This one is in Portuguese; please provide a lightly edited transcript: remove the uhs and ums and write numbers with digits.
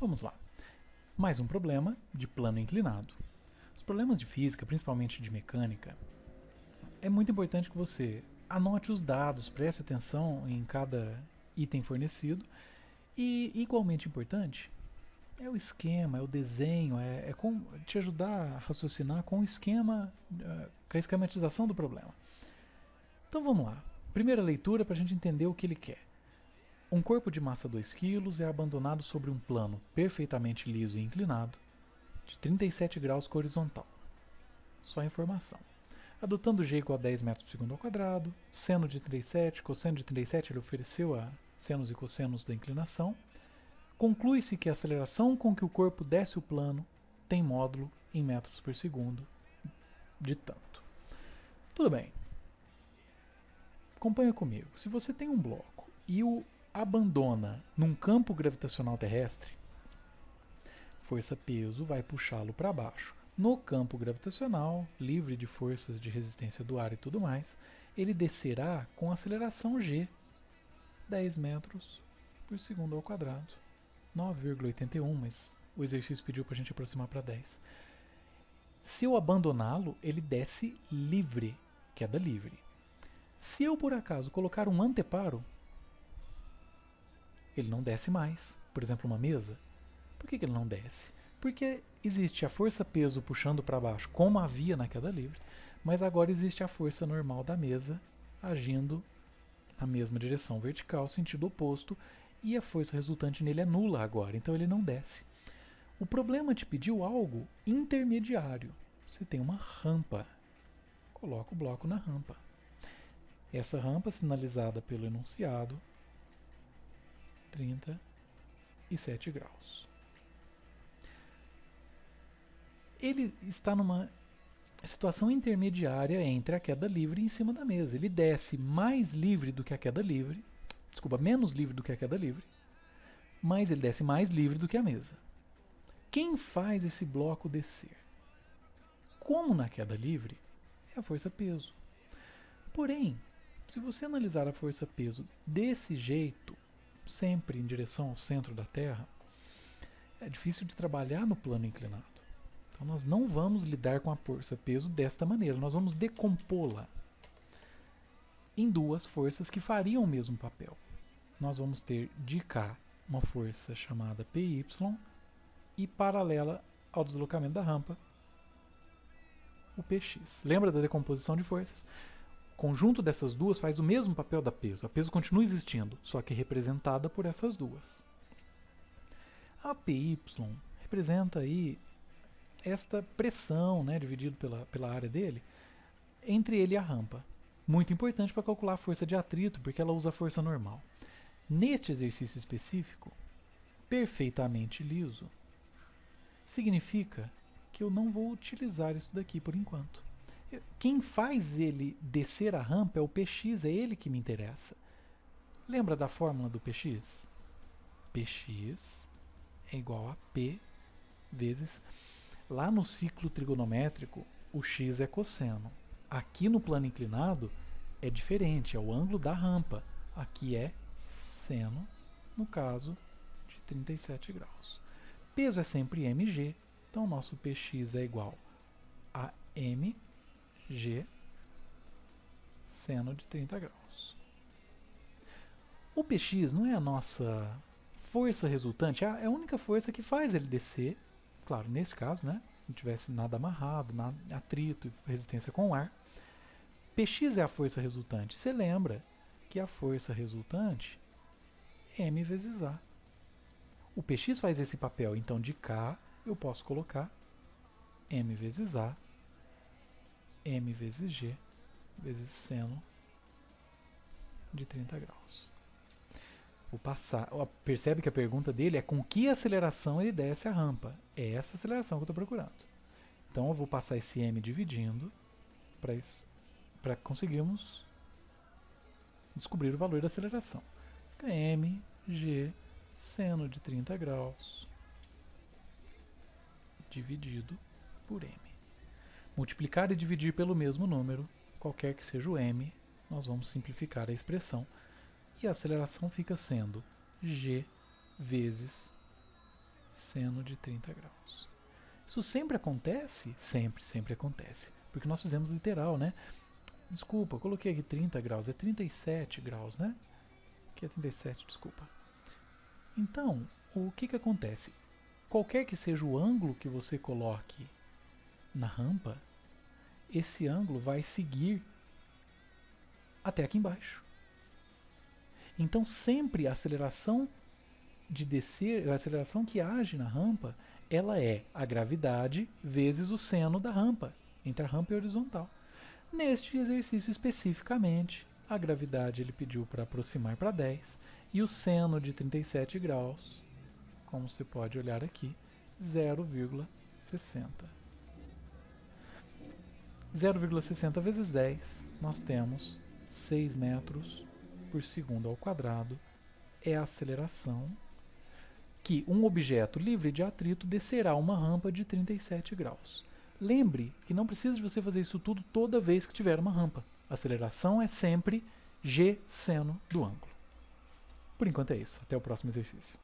Vamos lá. Mais um problema de plano inclinado. Os problemas de física, principalmente de mecânica, é muito importante que você anote os dados, preste atenção em cada item fornecido e, igualmente importante, é o esquema, é o desenho, te ajudar a raciocinar com o esquema, com a esquematização do problema. Então vamos lá. Primeira leitura para a gente entender o que ele quer. Um corpo de massa 2 kg é abandonado sobre um plano perfeitamente liso e inclinado, de 37 graus com horizontal. Só informação. Adotando g igual a 10 metros por segundo ao quadrado, seno de 37, cosseno de 37, ele ofereceu a senos e cossenos da inclinação. Conclui-se que a aceleração com que o corpo desce o plano tem módulo em metros por segundo de tanto. Tudo bem. Acompanha comigo. Se você tem um bloco e o abandona num campo gravitacional terrestre, força-peso vai puxá-lo para baixo. No campo gravitacional, livre de forças de resistência do ar e tudo mais, ele descerá com aceleração g, 10 metros por segundo ao quadrado. 9,81, mas o exercício pediu para a gente aproximar para 10. Se eu abandoná-lo, ele desce livre, queda livre. Se eu, por acaso, colocar um anteparo, ele não desce mais. Por exemplo, uma mesa. Por que ele não desce? Porque existe a força-peso puxando para baixo, como havia na queda livre, mas agora existe a força normal da mesa agindo na mesma direção vertical, sentido oposto, e a força resultante nele é nula agora, então ele não desce. O problema te pediu algo intermediário. Você tem uma rampa. Coloca o bloco na rampa. Essa rampa sinalizada pelo enunciado, 37 graus. Ele está numa situação intermediária entre a queda livre e em cima da mesa. Ele desce mais livre do que a queda livre, menos livre do que a queda livre, mas ele desce mais livre do que a mesa. Quem faz esse bloco descer? Como na queda livre, é a força-peso. Porém, se você analisar a força-peso desse jeito, sempre em direção ao centro da Terra, é difícil de trabalhar no plano inclinado. Então nós não vamos lidar com a força-peso desta maneira, nós vamos decompô-la em duas forças que fariam o mesmo papel. Nós vamos ter de cá uma força chamada PY e paralela ao deslocamento da rampa, o PX. Lembra da decomposição de forças? O conjunto dessas duas faz o mesmo papel da peso. A peso continua existindo, só que representada por essas duas. A PY representa aí esta pressão, né, dividido pela área dele, entre ele e a rampa. Muito importante para calcular a força de atrito, porque ela usa a força normal. Neste exercício específico, perfeitamente liso, significa que eu não vou utilizar isso daqui por enquanto. Quem faz ele descer a rampa é o PX, é ele que me interessa. Lembra da fórmula do PX? PX é igual a P vezes... Lá no ciclo trigonométrico, o x é cosseno. Aqui no plano inclinado é diferente, é o ângulo da rampa. Aqui é seno, no caso de 37 graus. Peso é sempre mg, então nosso px é igual a mg seno de 30 graus. O px não é a nossa força resultante, é a única força que faz ele descer. Claro, nesse caso, né, se não tivesse nada amarrado, nada, atrito e resistência com o ar. Px é a força resultante. Você lembra que a força resultante é m vezes a. O Px faz esse papel, então de cá eu posso colocar m vezes a, m vezes g, vezes seno de 30 graus. Vou passar. Percebe que a pergunta dele é com que aceleração ele desce a rampa. É essa aceleração que eu estou procurando. Então eu vou passar esse m dividindo para conseguirmos descobrir o valor da aceleração. Fica mg seno de 30 graus dividido por m. Multiplicar e dividir pelo mesmo número, qualquer que seja o m, nós vamos simplificar a expressão. E a aceleração fica sendo g vezes seno de 30 graus. Isso sempre acontece? Sempre acontece. Porque nós fizemos literal, né? Desculpa, eu coloquei aqui 30 graus, é 37 graus, né? Aqui é 37, desculpa. Então, o que acontece? Qualquer que seja o ângulo que você coloque na rampa, esse ângulo vai seguir até aqui embaixo. Então, sempre a aceleração de descer, a aceleração que age na rampa, ela é a gravidade vezes o seno da rampa, entre a rampa e a horizontal. Neste exercício especificamente, a gravidade ele pediu para aproximar para 10 e o seno de 37 graus, como você pode olhar aqui, 0,60. 0,60 vezes 10, nós temos 6 metros por segundo ao quadrado, é a aceleração que um objeto livre de atrito descerá uma rampa de 37 graus. Lembre que não precisa de você fazer isso tudo toda vez que tiver uma rampa. A aceleração é sempre g seno do ângulo. Por enquanto é isso. Até o próximo exercício.